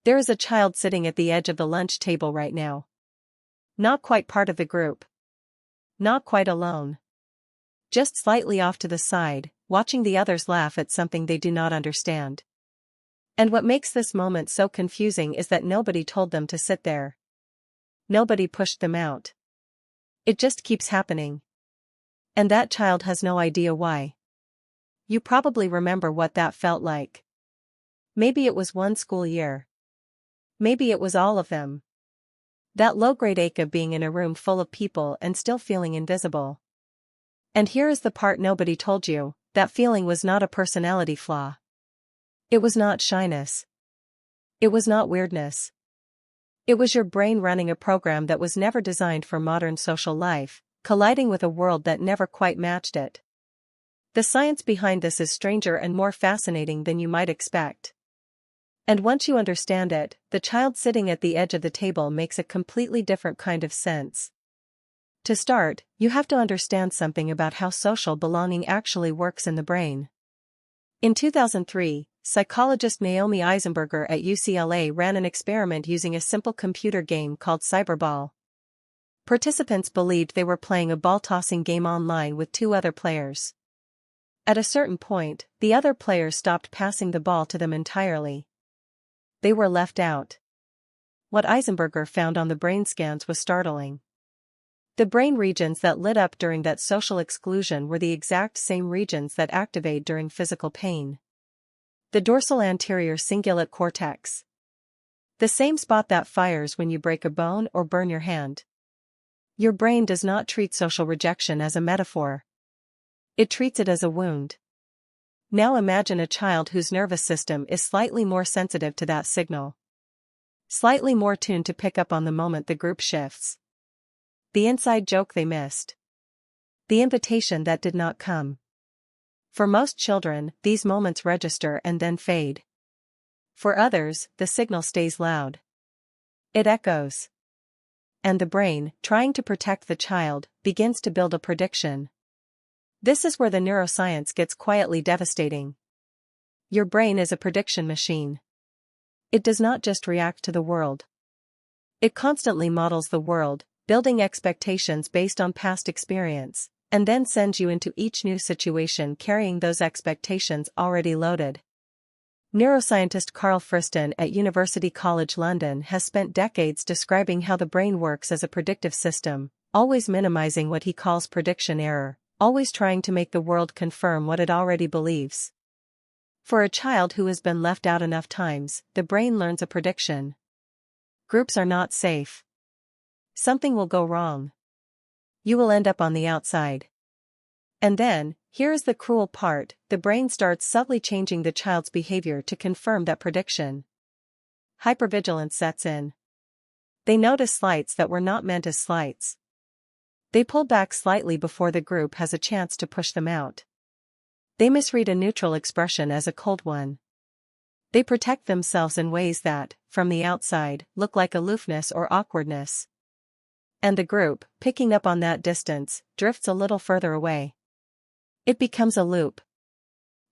There is a child sitting at the edge of the lunch table right now. Not quite part of the group. Not quite alone. Just slightly off to the side, watching the others laugh at something they do not understand. And what makes this moment so confusing is that nobody told them to sit there. Nobody pushed them out. It just keeps happening. And that child has no idea why. You probably remember what that felt like. Maybe it was one school year. Maybe it was all of them. That low-grade ache of being in a room full of people and still feeling invisible. And here is the part nobody told you, that feeling was not a personality flaw. It was not shyness. It was not weirdness. It was your brain running a program that was never designed for modern social life, colliding with a world that never quite matched it. The science behind this is stranger and more fascinating than you might expect. And once you understand it, the child sitting at the edge of the table makes a completely different kind of sense. To start, you have to understand something about how social belonging actually works in the brain. In 2003, psychologist Naomi Eisenberger at UCLA ran an experiment using a simple computer game called Cyberball. Participants believed they were playing a ball-tossing game online with two other players. At a certain point, the other players stopped passing the ball to them entirely. They were left out. What Eisenberger found on the brain scans was startling. The brain regions that lit up during that social exclusion were the exact same regions that activate during physical pain. The dorsal anterior cingulate cortex. The same spot that fires when you break a bone or burn your hand. Your brain does not treat social rejection as a metaphor. It treats it as a wound. Now imagine a child whose nervous system is slightly more sensitive to that signal. Slightly more tuned to pick up on the moment the group shifts. The inside joke they missed. The invitation that did not come. For most children, these moments register and then fade. For others, the signal stays loud. It echoes. And the brain, trying to protect the child, begins to build a prediction. This is where the neuroscience gets quietly devastating. Your brain is a prediction machine. It does not just react to the world. It constantly models the world, building expectations based on past experience, and then sends you into each new situation carrying those expectations already loaded. Neuroscientist Carl Friston at University College London has spent decades describing how the brain works as a predictive system, always minimizing what he calls prediction error, always trying to make the world confirm what it already believes. For a child who has been left out enough times, the brain learns a prediction. Groups are not safe. Something will go wrong. You will end up on the outside. And then, here is the cruel part, the brain starts subtly changing the child's behavior to confirm that prediction. Hypervigilance sets in. They notice slights that were not meant as slights. They pull back slightly before the group has a chance to push them out. They misread a neutral expression as a cold one. They protect themselves in ways that, from the outside, look like aloofness or awkwardness. And the group, picking up on that distance, drifts a little further away. It becomes a loop.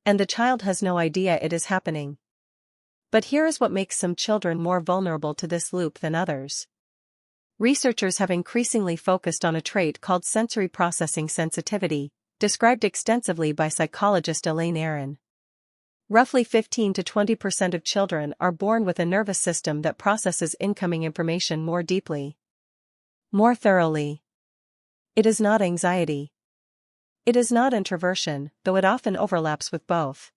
And the child has no idea it is happening. But here is what makes some children more vulnerable to this loop than others. Researchers have increasingly focused on a trait called sensory processing sensitivity, described extensively by psychologist Elaine Aron. Roughly 15 to 20% of children are born with a nervous system that processes incoming information more deeply. More thoroughly. It is not anxiety. It is not introversion, though it often overlaps with both.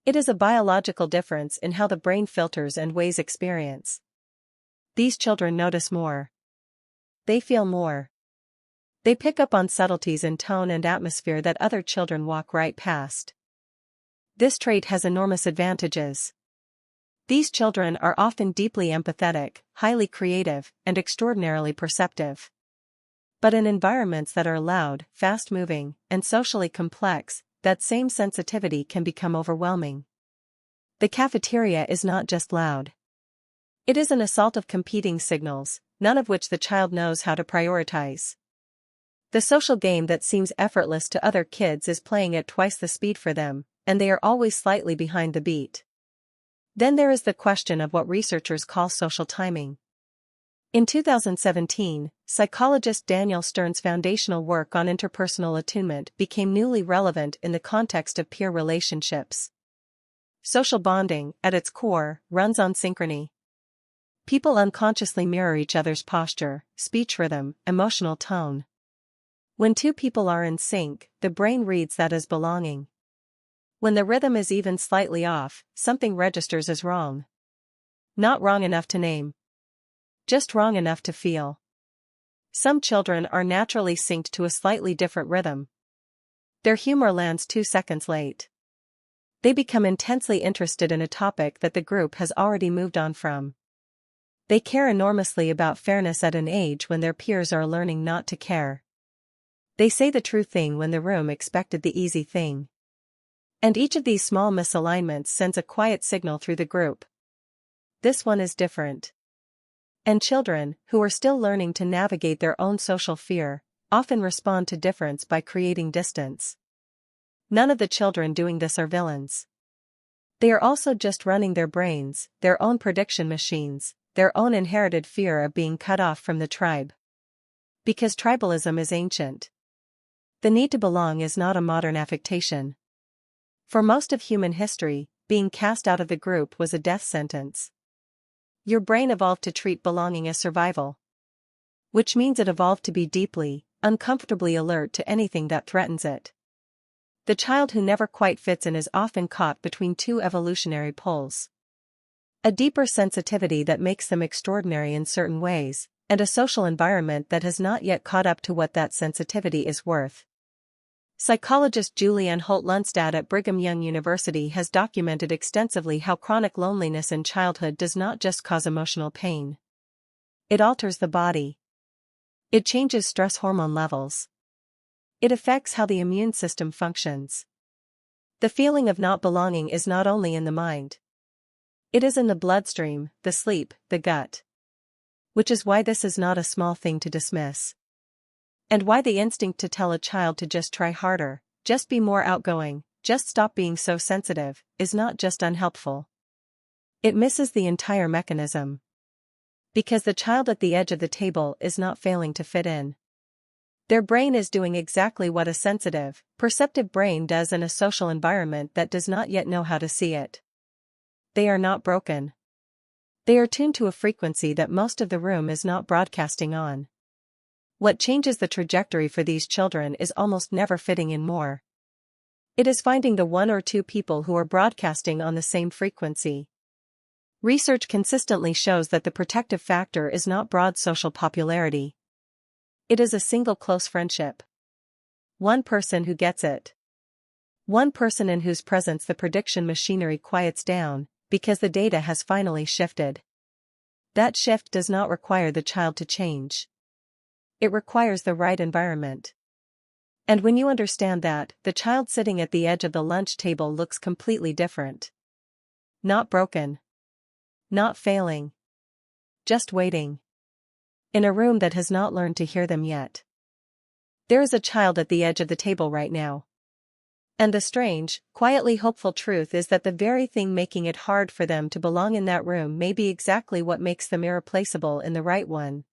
It is a biological difference in how the brain filters and weighs experience. These children notice more. They feel more. They pick up on subtleties in tone and atmosphere that other children walk right past. This trait has enormous advantages. These children are often deeply empathetic, highly creative, and extraordinarily perceptive. But in environments that are loud, fast-moving, and socially complex, that same sensitivity can become overwhelming. The cafeteria is not just loud. It is an assault of competing signals, none of which the child knows how to prioritize. The social game that seems effortless to other kids is playing at twice the speed for them, and they are always slightly behind the beat. Then there is the question of what researchers call social timing. In 2017, psychologist Daniel Stern's foundational work on interpersonal attunement became newly relevant in the context of peer relationships. Social bonding, at its core, runs on synchrony. People unconsciously mirror each other's posture, speech rhythm, emotional tone. When two people are in sync, the brain reads that as belonging. When the rhythm is even slightly off, something registers as wrong. Not wrong enough to name. Just wrong enough to feel. Some children are naturally synced to a slightly different rhythm. Their humor lands 2 seconds late. They become intensely interested in a topic that the group has already moved on from. They care enormously about fairness at an age when their peers are learning not to care. They say the true thing when the room expected the easy thing. And each of these small misalignments sends a quiet signal through the group. This one is different. And children, who are still learning to navigate their own social fear, often respond to difference by creating distance. None of the children doing this are villains. They are also just running their brains, their own prediction machines, their own inherited fear of being cut off from the tribe. Because tribalism is ancient. The need to belong is not a modern affectation. For most of human history, being cast out of the group was a death sentence. Your brain evolved to treat belonging as survival. Which means it evolved to be deeply, uncomfortably alert to anything that threatens it. The child who never quite fits in is often caught between two evolutionary poles. A deeper sensitivity that makes them extraordinary in certain ways, and a social environment that has not yet caught up to what that sensitivity is worth. Psychologist Julianne Holt-Lunstad at Brigham Young University has documented extensively how chronic loneliness in childhood does not just cause emotional pain. It alters the body. It changes stress hormone levels. It affects how the immune system functions. The feeling of not belonging is not only in the mind. It is in the bloodstream, the sleep, the gut. Which is why this is not a small thing to dismiss. And why the instinct to tell a child to just try harder, just be more outgoing, just stop being so sensitive, is not just unhelpful. It misses the entire mechanism. Because the child at the edge of the table is not failing to fit in. Their brain is doing exactly what a sensitive, perceptive brain does in a social environment that does not yet know how to see it. They are not broken. They are tuned to a frequency that most of the room is not broadcasting on. What changes the trajectory for these children is almost never fitting in more. It is finding the one or two people who are broadcasting on the same frequency. Research consistently shows that the protective factor is not broad social popularity. It is a single close friendship. One person who gets it. One person in whose presence the prediction machinery quiets down, because the data has finally shifted. That shift does not require the child to change. It requires the right environment. And when you understand that, the child sitting at the edge of the lunch table looks completely different. Not broken. Not failing. Just waiting. In a room that has not learned to hear them yet. There is a child at the edge of the table right now. And the strange, quietly hopeful truth is that the very thing making it hard for them to belong in that room may be exactly what makes them irreplaceable in the right one.